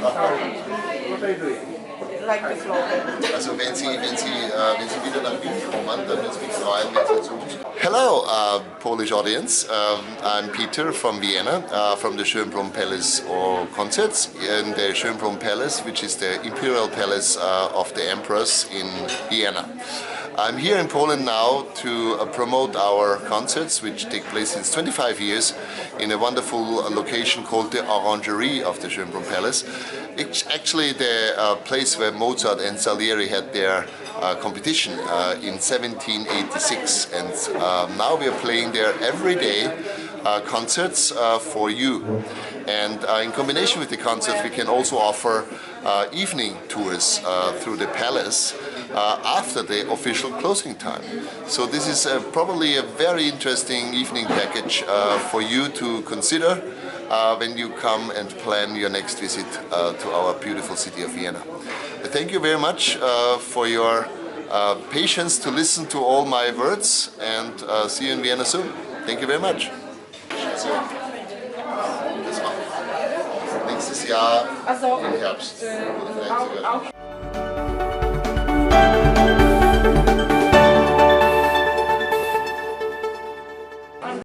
What are you doing? Like the floor. Also wenn Sie wieder nach Wien kommen, dann wird es mich freuen, wenn Sie zu. Hello, Polish audience. I'm Peter from Vienna, from the Schönbrunn Palace concerts in the Schönbrunn Palace, which is the imperial palace of the emperors in Vienna. I'm here in Poland now to promote our concerts, which take place since 25 years in a wonderful location called the Orangerie of the Schönbrunn Palace. It's actually the place where Mozart and Salieri had their competition in 1786, and now we are playing there every day concerts for you. And in combination with the concerts, we can also offer evening tours through the palace after the official closing time. So this is probably a very interesting evening package for you to consider when you come and plan your next visit to our beautiful city of Vienna. Thank you very much for your patience to listen to all my words, and see you in Vienna soon. Thank you very much. So, das war nächstes Jahr im Herbst.